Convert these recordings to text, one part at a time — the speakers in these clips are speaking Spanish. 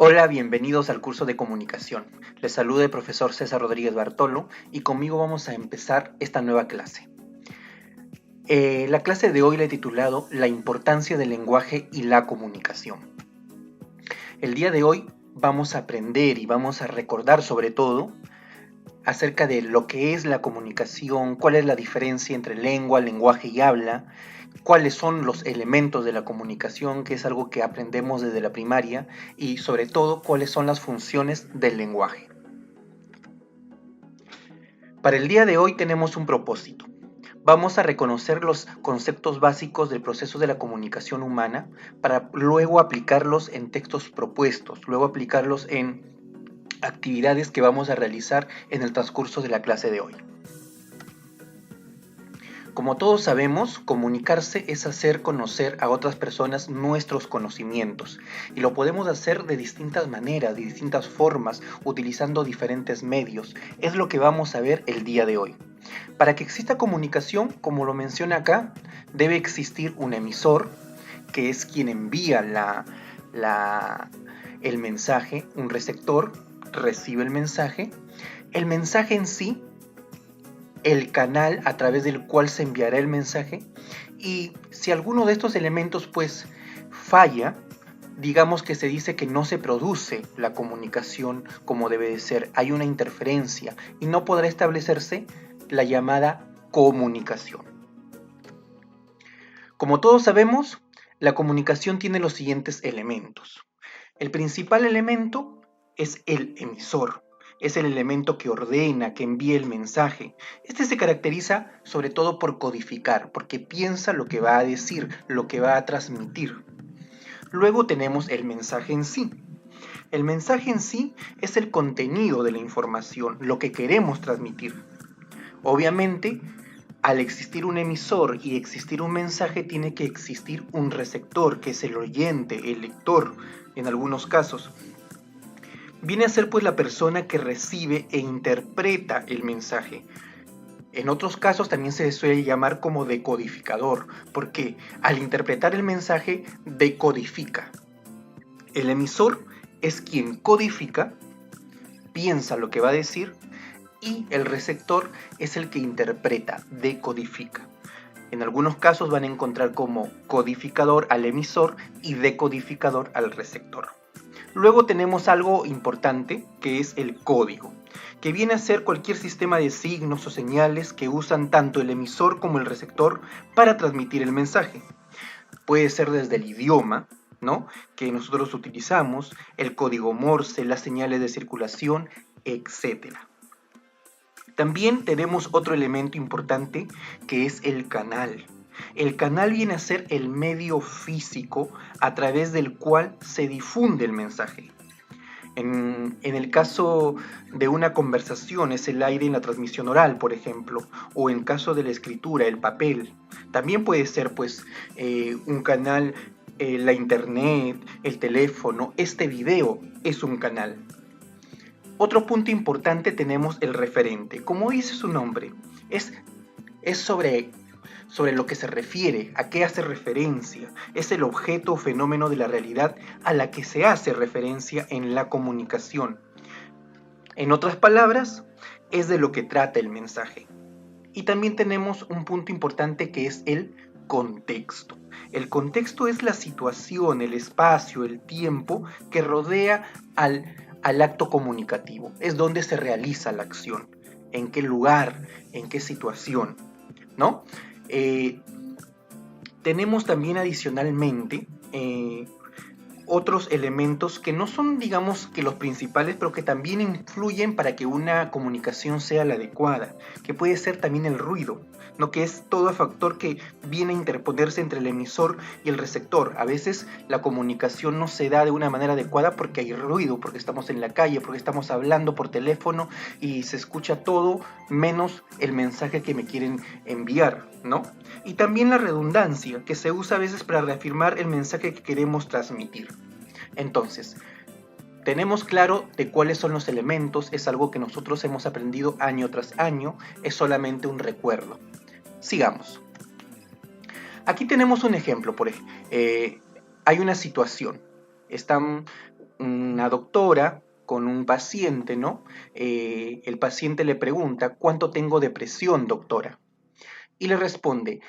Hola, bienvenidos al curso de comunicación. Les saluda el profesor César Rodríguez Bartolo y conmigo vamos a empezar esta nueva clase. La clase de hoy la he titulado La importancia del lenguaje y la comunicación. El día de hoy vamos a aprender y vamos a recordar sobre todo acerca de lo que es la comunicación, cuál es la diferencia entre lengua, lenguaje y habla, cuáles son los elementos de la comunicación, que es algo que aprendemos desde la primaria, y sobre todo cuáles son las funciones del lenguaje. Para el día de hoy tenemos un propósito. Vamos a reconocer los conceptos básicos del proceso de la comunicación humana para luego aplicarlos en textos propuestos, luego aplicarlos en actividades que vamos a realizar en el transcurso de la clase de hoy. Como todos sabemos, comunicarse es hacer conocer a otras personas nuestros conocimientos, y lo podemos hacer de distintas maneras, de distintas formas, utilizando diferentes medios. Es lo que vamos a ver el día de hoy. Para que exista comunicación, como lo menciona acá, debe existir un emisor, que es quien envía el mensaje, un receptor recibe el mensaje en sí, el canal a través del cual se enviará el mensaje, y si alguno de estos elementos pues falla, digamos que se dice que no se produce la comunicación como debe de ser, hay una interferencia y no podrá establecerse la llamada comunicación. Como todos sabemos, la comunicación tiene los siguientes elementos. El principal elemento es el emisor. Es el elemento que ordena, que envía el mensaje. Este se caracteriza sobre todo por codificar, porque piensa lo que va a decir, lo que va a transmitir. Luego tenemos el mensaje en sí. El mensaje en sí es el contenido de la información, lo que queremos transmitir. Obviamente, al existir un emisor y existir un mensaje, tiene que existir un receptor, que es el oyente, el lector, en algunos casos. Viene a ser pues la persona que recibe e interpreta el mensaje. En otros casos también se suele llamar como decodificador, porque al interpretar el mensaje decodifica. El emisor es quien codifica, piensa lo que va a decir, y el receptor es el que interpreta, decodifica. En algunos casos van a encontrar como codificador al emisor y decodificador al receptor. Luego tenemos algo importante, que es el código, que viene a ser cualquier sistema de signos o señales que usan tanto el emisor como el receptor para transmitir el mensaje. Puede ser desde el idioma, ¿no?, que nosotros utilizamos, el código Morse, las señales de circulación, etc. También tenemos otro elemento importante, que es el canal. El canal viene a ser el medio físico a través del cual se difunde el mensaje. En el caso de una conversación es el aire en la transmisión oral, por ejemplo, o en caso de la escritura, el papel. También puede ser pues un canal, la internet, el teléfono, este video es un canal. Otro punto importante tenemos el referente. Como dice su nombre, es sobre lo que se refiere, a qué hace referencia. Es el objeto o fenómeno de la realidad a la que se hace referencia en la comunicación. En otras palabras, es de lo que trata el mensaje. Y también tenemos un punto importante, que es el contexto. El contexto es la situación, el espacio, el tiempo que rodea al acto comunicativo. Es donde se realiza la acción, en qué lugar, en qué situación, ¿no? Tenemos también adicionalmente otros elementos que no son, digamos, que los principales, pero que también influyen para que una comunicación sea la adecuada, que puede ser también el ruido, ¿no?, que es todo factor que viene a interponerse entre el emisor y el receptor. A veces la comunicación no se da de una manera adecuada porque hay ruido, porque estamos en la calle, porque estamos hablando por teléfono y se escucha todo menos el mensaje que me quieren enviar, ¿no? Y también la redundancia, que se usa a veces para reafirmar el mensaje que queremos transmitir. Entonces, tenemos claro de cuáles son los elementos, es algo que nosotros hemos aprendido año tras año, es solamente un recuerdo. Sigamos. Aquí tenemos un ejemplo, hay una situación. una doctora con un paciente, ¿no? El paciente le pregunta, ¿cuánto tengo de presión, doctora? Y le responde,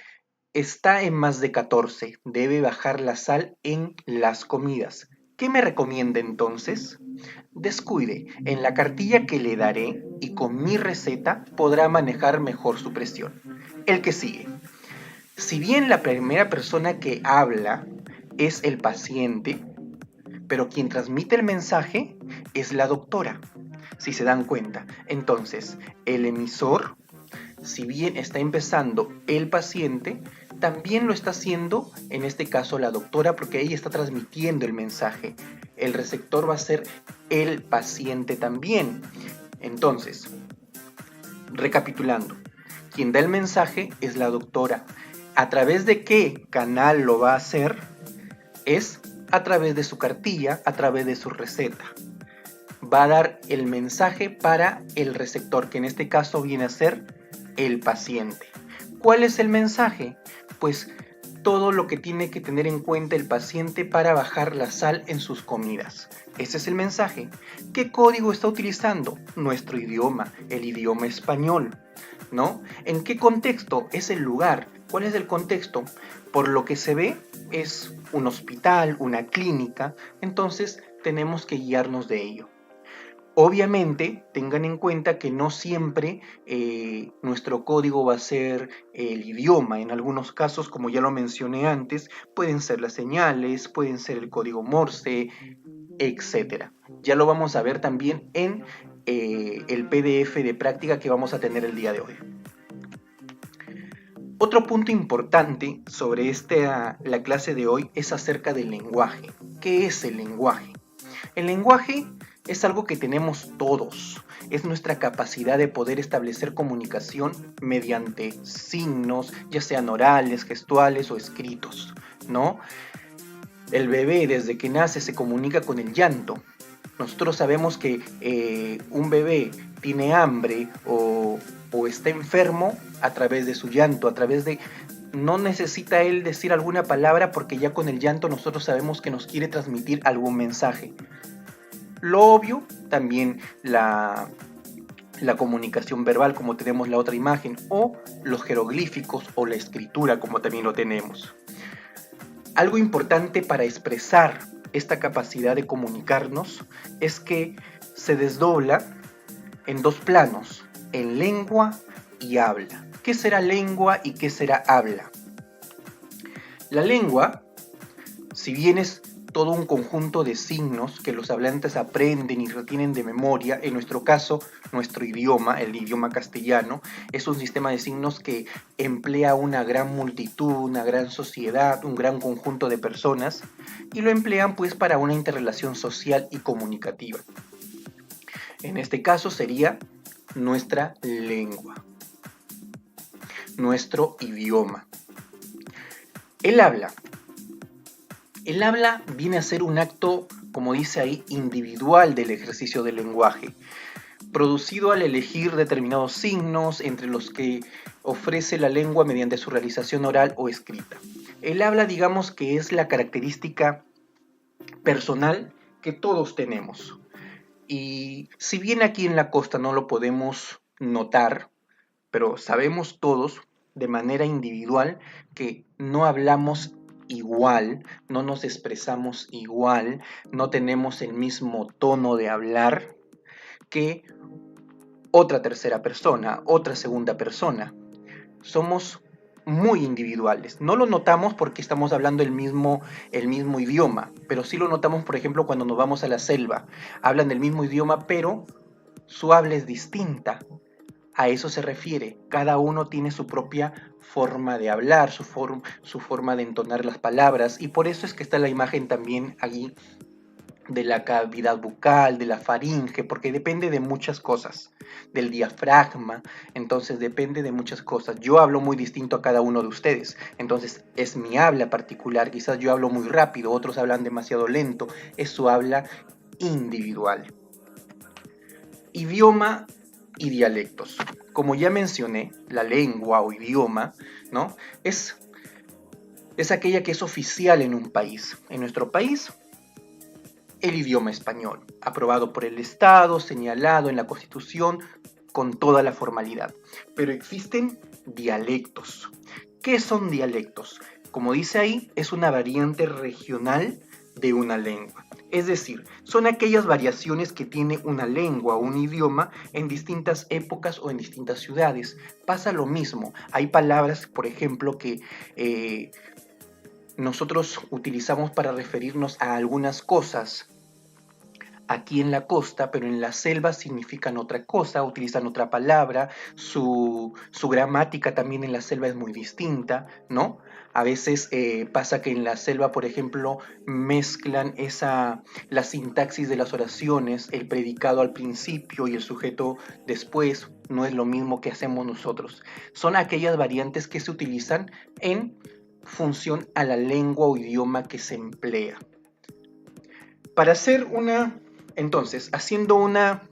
está en más de 14, debe bajar la sal en las comidas. ¿Qué me recomienda entonces? Descuide, en la cartilla que le daré y con mi receta podrá manejar mejor su presión. El que sigue. Si bien la primera persona que habla es el paciente, pero quien transmite el mensaje es la doctora, si se dan cuenta. Entonces, el emisor, si bien está empezando el paciente, también lo está haciendo, en este caso, la doctora, porque ella está transmitiendo el mensaje. El receptor va a ser el paciente también. Entonces, recapitulando, quien da el mensaje es la doctora. ¿A través de qué canal lo va a hacer? Es a través de su cartilla, a través de su receta. Va a dar el mensaje para el receptor, que en este caso viene a ser el paciente. ¿Cuál es el mensaje? Pues todo lo que tiene que tener en cuenta el paciente para bajar la sal en sus comidas. Ese es el mensaje. ¿Qué código está utilizando? Nuestro idioma, el idioma español, ¿no? ¿En qué contexto? Es el lugar. ¿Cuál es el contexto? Por lo que se ve es un hospital, una clínica, entonces tenemos que guiarnos de ello. Obviamente, tengan en cuenta que no siempre nuestro código va a ser el idioma. En algunos casos, como ya lo mencioné antes, pueden ser las señales, pueden ser el código Morse, etc. Ya lo vamos a ver también en el PDF de práctica que vamos a tener el día de hoy. Otro punto importante sobre la clase de hoy es acerca del lenguaje. ¿Qué es el lenguaje? El lenguaje es algo que tenemos todos. Es nuestra capacidad de poder establecer comunicación mediante signos, ya sean orales, gestuales o escritos, ¿no? El bebé desde que nace se comunica con el llanto. Nosotros sabemos que un bebé tiene hambre o está enfermo a través de su llanto, a través de... No necesita él decir alguna palabra porque ya con el llanto nosotros sabemos que nos quiere transmitir algún mensaje. Lo obvio, también la comunicación verbal, como tenemos la otra imagen, o los jeroglíficos o la escritura, como también lo tenemos. Algo importante para expresar esta capacidad de comunicarnos es que se desdobla en dos planos, en lengua y habla. ¿Qué será lengua y qué será habla? La lengua, si bien es todo un conjunto de signos que los hablantes aprenden y retienen de memoria, en nuestro caso, nuestro idioma, el idioma castellano, es un sistema de signos que emplea una gran multitud, una gran sociedad, un gran conjunto de personas, y lo emplean pues para una interrelación social y comunicativa. En este caso sería nuestra lengua, nuestro idioma. El habla. El habla viene a ser un acto, como dice ahí, individual del ejercicio del lenguaje, producido al elegir determinados signos entre los que ofrece la lengua mediante su realización oral o escrita. El habla, digamos que es la característica personal que todos tenemos. Y si bien aquí en la costa no lo podemos notar, pero sabemos todos de manera individual que no hablamos igual, no nos expresamos igual, no tenemos el mismo tono de hablar que otra tercera persona, otra segunda persona. Somos muy individuales. No lo notamos porque estamos hablando el mismo idioma, pero sí lo notamos, por ejemplo, cuando nos vamos a la selva. Hablan del mismo idioma, pero su habla es distinta. A eso se refiere. Cada uno tiene su propia forma de hablar, su forma de entonar las palabras, y por eso es que está la imagen también allí de la cavidad bucal, de la faringe, porque depende de muchas cosas, del diafragma, entonces depende de muchas cosas. Yo hablo muy distinto a cada uno de ustedes, entonces es mi habla particular, quizás yo hablo muy rápido, otros hablan demasiado lento, es su habla individual. Idioma y dialectos. Como ya mencioné, la lengua o idioma, ¿no? Es aquella que es oficial en un país. En nuestro país el idioma español, aprobado por el Estado, señalado en la Constitución, con toda la formalidad. Pero existen dialectos. ¿Qué son dialectos? Como dice ahí, es una variante regional de una lengua. Es decir, son aquellas variaciones que tiene una lengua o un idioma en distintas épocas o en distintas ciudades. Pasa lo mismo. Hay palabras, por ejemplo, que nosotros utilizamos para referirnos a algunas cosas aquí en la costa, pero en la selva significan otra cosa, utilizan otra palabra, su gramática también en la selva es muy distinta, ¿no? A veces pasa que en la selva, por ejemplo, mezclan la sintaxis de las oraciones, el predicado al principio y el sujeto después, no es lo mismo que hacemos nosotros. Son aquellas variantes que se utilizan en función a la lengua o idioma que se emplea. Para hacer entonces, haciendo una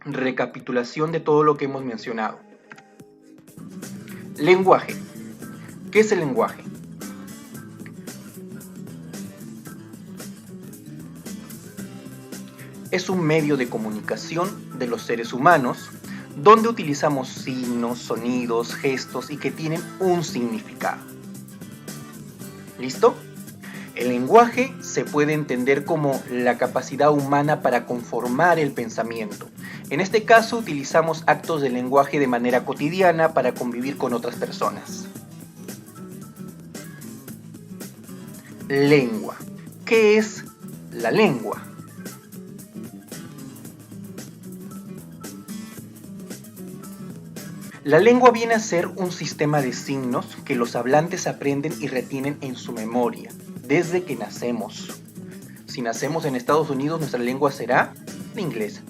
recapitulación de todo lo que hemos mencionado. Lenguaje. ¿Qué es el lenguaje? Es un medio de comunicación de los seres humanos donde utilizamos signos, sonidos, gestos y que tienen un significado. ¿Listo? El lenguaje se puede entender como la capacidad humana para conformar el pensamiento. En este caso utilizamos actos de lenguaje de manera cotidiana para convivir con otras personas. Lengua. ¿Qué es la lengua? La lengua viene a ser un sistema de signos que los hablantes aprenden y retienen en su memoria desde que nacemos. Si nacemos en Estados Unidos, nuestra lengua será el inglés.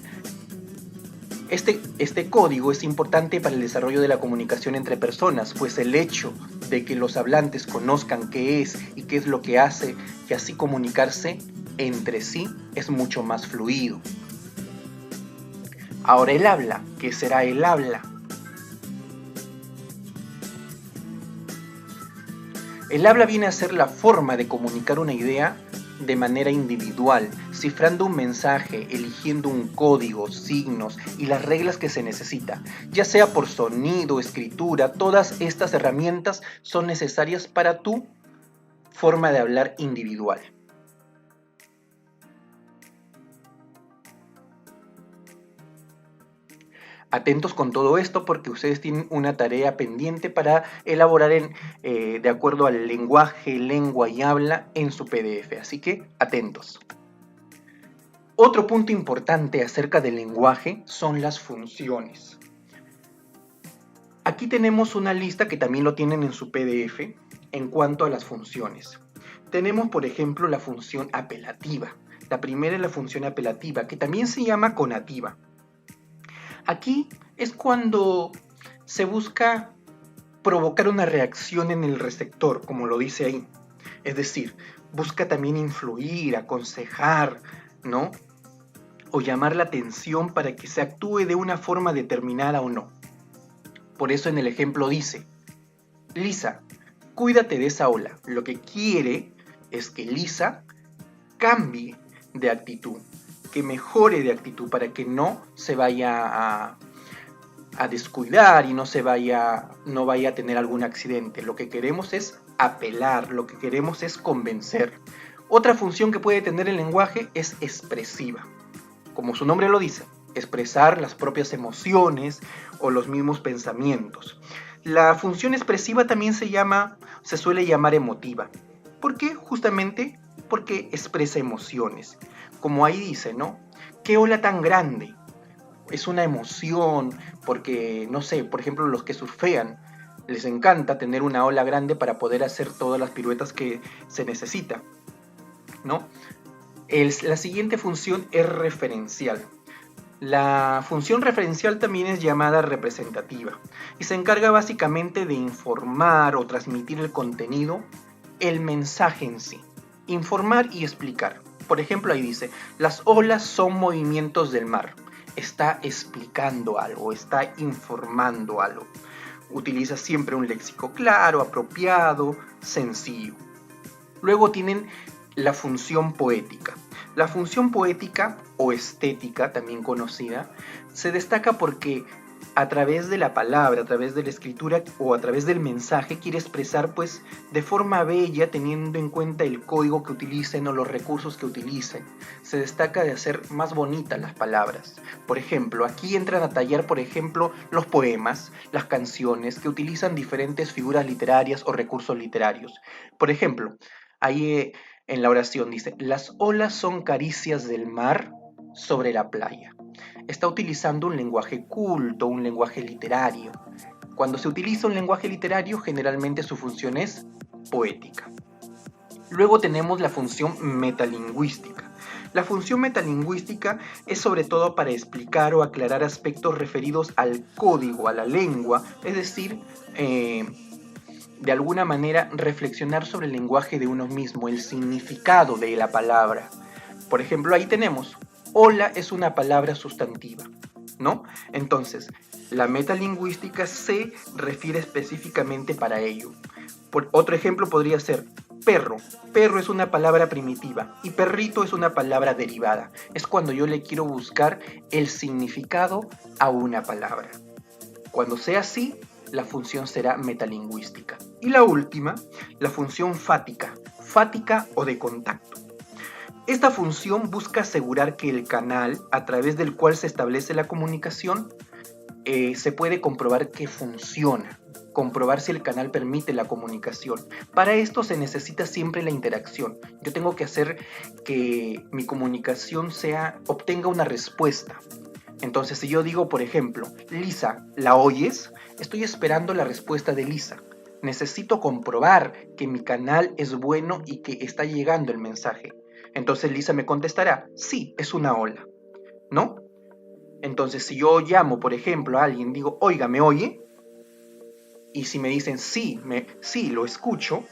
Este código es importante para el desarrollo de la comunicación entre personas, pues el hecho de que los hablantes conozcan qué es y qué es lo que hace y así comunicarse entre sí es mucho más fluido. Ahora el habla. ¿Qué será el habla? El habla viene a ser la forma de comunicar una idea de manera individual, cifrando un mensaje, eligiendo un código, signos y las reglas que se necesita, ya sea por sonido, escritura, todas estas herramientas son necesarias para tu forma de hablar individual. Atentos con todo esto porque ustedes tienen una tarea pendiente para elaborar de acuerdo al lenguaje, lengua y habla en su PDF, así que atentos. Otro punto importante acerca del lenguaje son las funciones. Aquí tenemos una lista que también lo tienen en su PDF en cuanto a las funciones. Tenemos, por ejemplo, la función apelativa. La primera es la función apelativa, que también se llama conativa. Aquí es cuando se busca provocar una reacción en el receptor, como lo dice ahí. Es decir, busca también influir, aconsejar, ¿no? O llamar la atención para que se actúe de una forma determinada o no. Por eso en el ejemplo dice, Lisa, cuídate de esa ola. Lo que quiere es que Lisa cambie de actitud, que mejore de actitud para que no se vaya a descuidar y no vaya a tener algún accidente. Lo que queremos es apelar, lo que queremos es convencer. Otra función que puede tener el lenguaje es expresiva. Como su nombre lo dice, expresar las propias emociones o los mismos pensamientos. La función expresiva también se suele llamar emotiva. ¿Por qué? Justamente porque expresa emociones. Como ahí dice, ¿no? ¿Qué ola tan grande? Es una emoción porque, no sé, por ejemplo, los que surfean, les encanta tener una ola grande para poder hacer todas las piruetas que se necesita, ¿no? La siguiente función es referencial. La función referencial también es llamada representativa y se encarga básicamente de informar o transmitir el contenido, el mensaje en sí. Informar y explicar. Por ejemplo, ahí dice, las olas son movimientos del mar. Está explicando algo, está informando algo. Utiliza siempre un léxico claro, apropiado, sencillo. Luego tienen la función poética. La función poética o estética, también conocida, se destaca porque a través de la palabra, a través de la escritura o a través del mensaje quiere expresar pues de forma bella, teniendo en cuenta el código que utilicen o los recursos que utilicen. Se destaca de hacer más bonitas las palabras. Por ejemplo, aquí entran a tallar, por ejemplo, los poemas, las canciones que utilizan diferentes figuras literarias o recursos literarios. Por ejemplo, ahí en la oración dice: las olas son caricias del mar sobre la playa. Está utilizando un lenguaje culto, un lenguaje literario. Cuando se utiliza un lenguaje literario, generalmente su función es poética. Luego tenemos la función metalingüística. La función metalingüística es sobre todo para explicar o aclarar aspectos referidos al código, a la lengua, es decir, de alguna manera reflexionar sobre el lenguaje de uno mismo, el significado de la palabra. Por ejemplo, ahí tenemos, hola es una palabra sustantiva, ¿no? Entonces, la metalingüística se refiere específicamente para ello. Otro ejemplo podría ser perro. Perro es una palabra primitiva y perrito es una palabra derivada. Es cuando yo le quiero buscar el significado a una palabra. Cuando sea así, la función será metalingüística. Y la última, la función fática o de contacto. Esta función busca asegurar que el canal a través del cual se establece la comunicación se puede comprobar que funciona, comprobar si el canal permite la comunicación. Para esto se necesita siempre la interacción. Yo tengo que hacer que mi comunicación obtenga una respuesta. Entonces, si yo digo, por ejemplo, Lisa, ¿la oyes? Estoy esperando la respuesta de Lisa. Necesito comprobar que mi canal es bueno y que está llegando el mensaje. Entonces Lisa me contestará, sí, es una ola, ¿no? Entonces, si yo llamo, por ejemplo, a alguien, digo, oiga, ¿me oye? Y si me dicen, sí, lo escucho,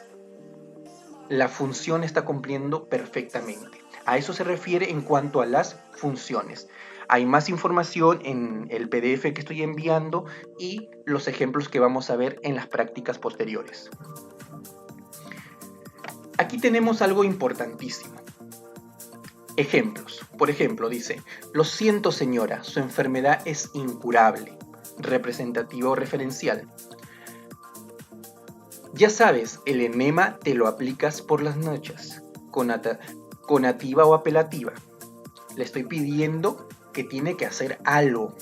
la función está cumpliendo perfectamente. A eso se refiere en cuanto a las funciones. Hay más información en el PDF que estoy enviando y los ejemplos que vamos a ver en las prácticas posteriores. Aquí tenemos algo importantísimo. Ejemplos. Por ejemplo, dice, lo siento señora, su enfermedad es incurable. Representativo o referencial. Ya sabes, el enema te lo aplicas por las noches, conativa o apelativa. Le estoy pidiendo que tiene que hacer algo,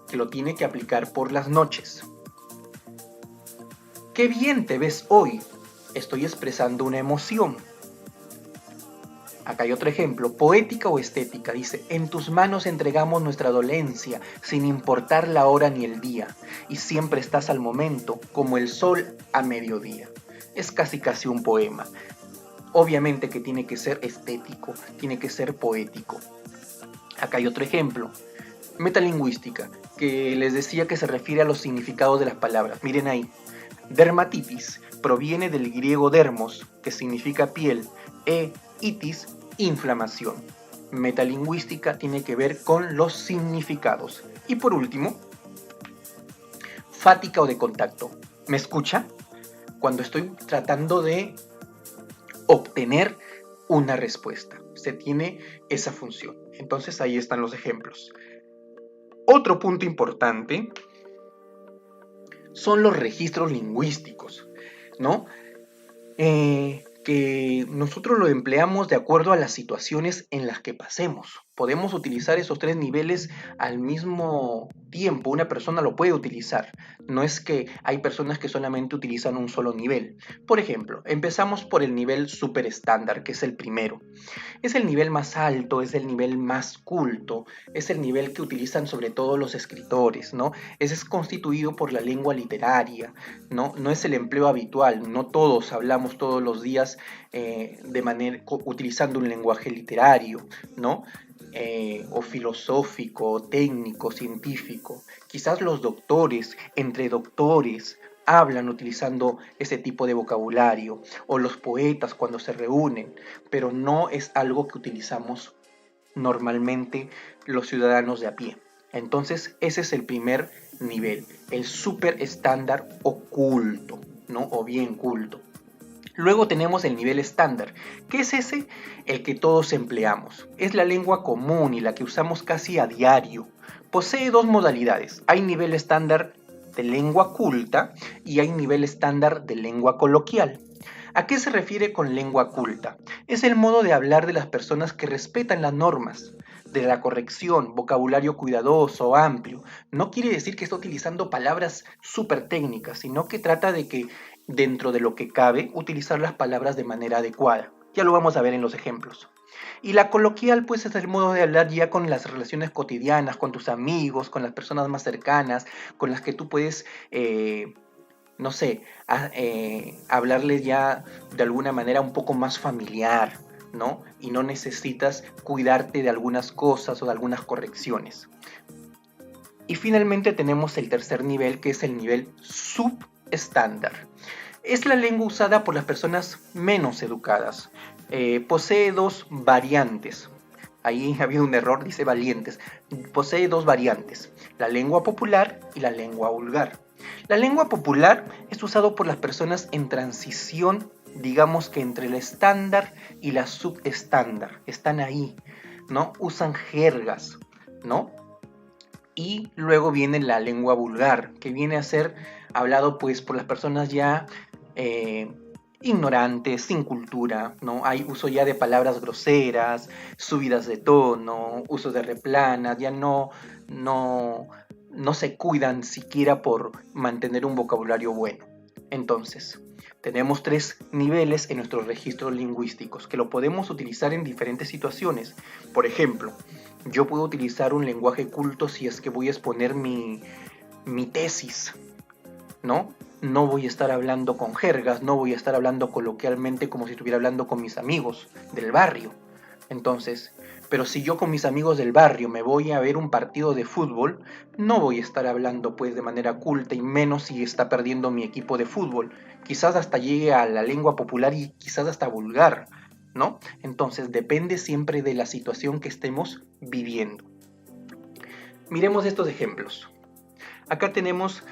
que lo tiene que aplicar por las noches. ¡Qué bien te ves hoy! Estoy expresando una emoción. Acá hay otro ejemplo, poética o estética. Dice, en tus manos entregamos nuestra dolencia, sin importar la hora ni el día, y siempre estás al momento, como el sol a mediodía. Es casi un poema. Obviamente que tiene que ser estético, tiene que ser poético. Acá hay otro ejemplo, metalingüística, que les decía que se refiere a los significados de las palabras. Miren ahí, dermatitis proviene del griego dermos, que significa piel, itis, inflamación. Metalingüística tiene que ver con los significados. Y por último, fática o de contacto. ¿Me escucha? Cuando estoy tratando de obtener una respuesta. Se tiene esa función. Entonces ahí están los ejemplos. Otro punto importante son los registros lingüísticos, ¿no? Que nosotros lo empleamos de acuerdo a las situaciones en las que pasemos. Podemos utilizar esos tres niveles al mismo tiempo. Una persona lo puede utilizar. No es que hay personas que solamente utilizan un solo nivel. Por ejemplo, empezamos por el nivel super estándar, que es el primero. Es el nivel más alto, es el nivel más culto, es el nivel que utilizan sobre todo los escritores, ¿no? Ese es constituido por la lengua literaria, ¿no? No es el empleo habitual, no todos hablamos todos los días utilizando un lenguaje literario, ¿no? O filosófico, o técnico, científico. Quizás los doctores, entre doctores, hablan utilizando ese tipo de vocabulario, o los poetas cuando se reúnen, pero no es algo que utilizamos normalmente los ciudadanos de a pie. Entonces ese es el primer nivel, el súper estándar oculto, ¿no? O bien culto. Luego tenemos el nivel estándar. ¿Qué es ese? El que todos empleamos. Es la lengua común y la que usamos casi a diario. Posee dos modalidades. Hay nivel estándar de lengua culta y hay nivel estándar de lengua coloquial. ¿A qué se refiere con lengua culta? Es el modo de hablar de las personas que respetan las normas, de la corrección, vocabulario cuidadoso, amplio. No quiere decir que está utilizando palabras súper técnicas, sino que trata de que dentro de lo que cabe, utilizar las palabras de manera adecuada. Ya lo vamos a ver en los ejemplos. Y la coloquial, pues, es el modo de hablar ya con las relaciones cotidianas, con tus amigos, con las personas más cercanas, con las que tú puedes, no sé, hablarles ya de alguna manera un poco más familiar, ¿no? Y no necesitas cuidarte de algunas cosas o de algunas correcciones. Y finalmente tenemos el tercer nivel, que es el nivel subestándar. Es la lengua usada por las personas menos educadas. Posee dos variantes. Ahí ha habido un error, dice valientes. Posee dos variantes, la lengua popular y la lengua vulgar. La lengua popular es usado por las personas en transición, digamos que entre el estándar y la subestándar. Están ahí, ¿no? Usan jergas, ¿no? Y luego viene la lengua vulgar, que viene a ser hablado pues por las personas ya ignorantes, sin cultura, ¿no? Hay uso ya de palabras groseras, subidas de tono, uso de replanas, ya no se cuidan siquiera por mantener un vocabulario bueno. Entonces, tenemos tres niveles en nuestros registros lingüísticos que lo podemos utilizar en diferentes situaciones. Por ejemplo, yo puedo utilizar un lenguaje culto si es que voy a exponer mi tesis, ¿no? No voy a estar hablando con jergas, no voy a estar hablando coloquialmente como si estuviera hablando con mis amigos del barrio. Entonces, pero si yo con mis amigos del barrio me voy a ver un partido de fútbol, no voy a estar hablando pues de manera culta y menos si está perdiendo mi equipo de fútbol. Quizás hasta llegue a la lengua popular y quizás hasta vulgar, ¿no? Entonces depende siempre de la situación que estemos viviendo. Miremos estos ejemplos. Acá tenemos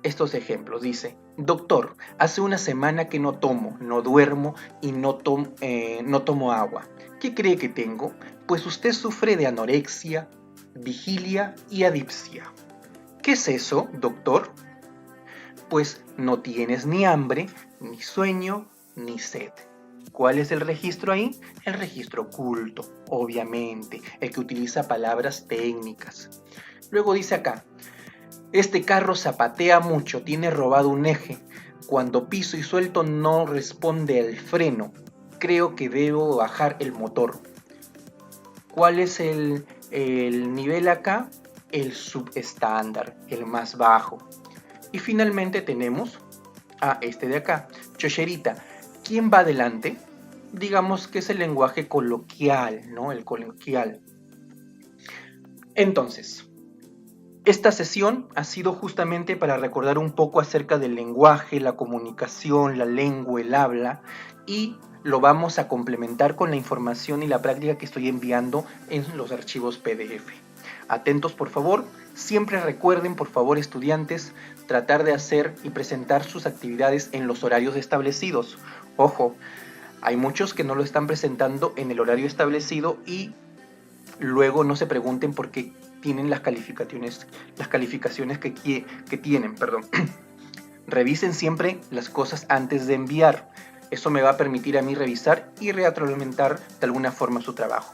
estos ejemplos. Dice, doctor, hace una semana que no tomo, no duermo y no tomo agua. ¿Qué cree que tengo? Pues usted sufre de anorexia, vigilia y adipsia. ¿Qué es eso, doctor? Pues no tienes ni hambre, ni sueño, ni sed. ¿Cuál es el registro ahí? El registro culto, obviamente, el que utiliza palabras técnicas. Luego dice acá, este carro zapatea mucho, tiene robado un eje. Cuando piso y suelto no responde al freno. Creo que debo bajar el motor. ¿Cuál es el nivel acá? El subestándar, el más bajo. Y finalmente tenemos a este de acá, chocherita. ¿Quién va adelante? Digamos que es el lenguaje coloquial, ¿no? El coloquial. Entonces, esta sesión ha sido justamente para recordar un poco acerca del lenguaje, la comunicación, la lengua, el habla, y lo vamos a complementar con la información y la práctica que estoy enviando en los archivos PDF. Atentos por favor, siempre recuerden por favor estudiantes, tratar de hacer y presentar sus actividades en los horarios establecidos. Ojo, hay muchos que no lo están presentando en el horario establecido y luego no se pregunten por qué tienen las calificaciones que tienen, perdón. Revisen siempre las cosas antes de enviar. Eso me va a permitir a mí revisar y retroalimentar de alguna forma su trabajo.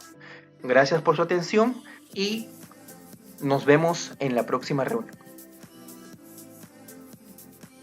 Gracias por su atención y nos vemos en la próxima reunión.